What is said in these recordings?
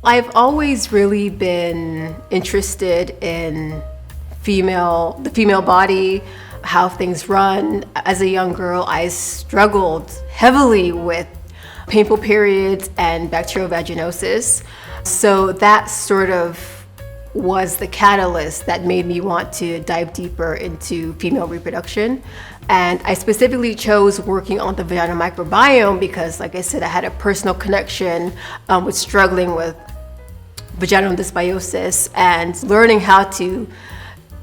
I've always really been interested in the female body, how things run. As a young girl, I struggled heavily with painful periods and bacterial vaginosis. So that sort of was the catalyst that made me want to dive deeper into female reproduction. And I specifically chose working on the vaginal microbiome because, like I said, I had a personal connection with struggling with vaginal dysbiosis, and learning how to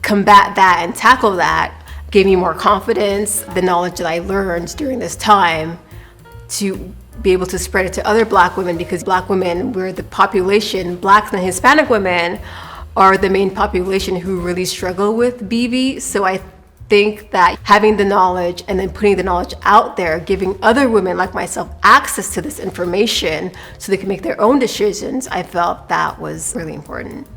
combat that and tackle that gave me more confidence. The knowledge that I learned during this time to be able to spread it to other Black women, because Black women, we're the population, Blacks and Hispanic women are the main population who really struggle with BV. So I think that having the knowledge and then putting the knowledge out there, giving other women like myself access to this information so they can make their own decisions, I felt that was really important.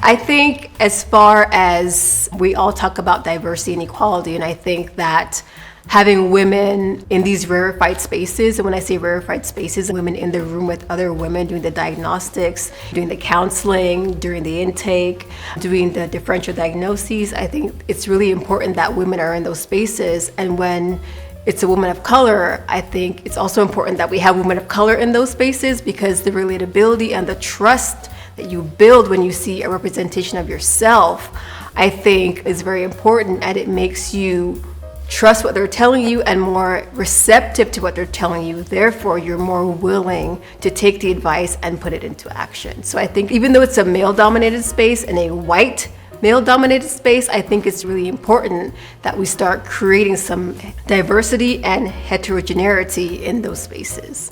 I think as far as we all talk about diversity and equality, and I think that having women in these rarefied spaces, and when I say rarefied spaces, women in the room with other women doing the diagnostics, doing the counseling, during the intake, doing the differential diagnoses, I think it's really important that women are in those spaces. And when it's a woman of color, I think it's also important that we have women of color in those spaces, because the relatability and the trust that you build when you see a representation of yourself, I think is very important, and it makes you trust what they're telling you and more receptive to what they're telling you. Therefore, you're more willing to take the advice and put it into action. So I think even though it's a male-dominated space and a white male-dominated space, I think it's really important that we start creating some diversity and heterogeneity in those spaces.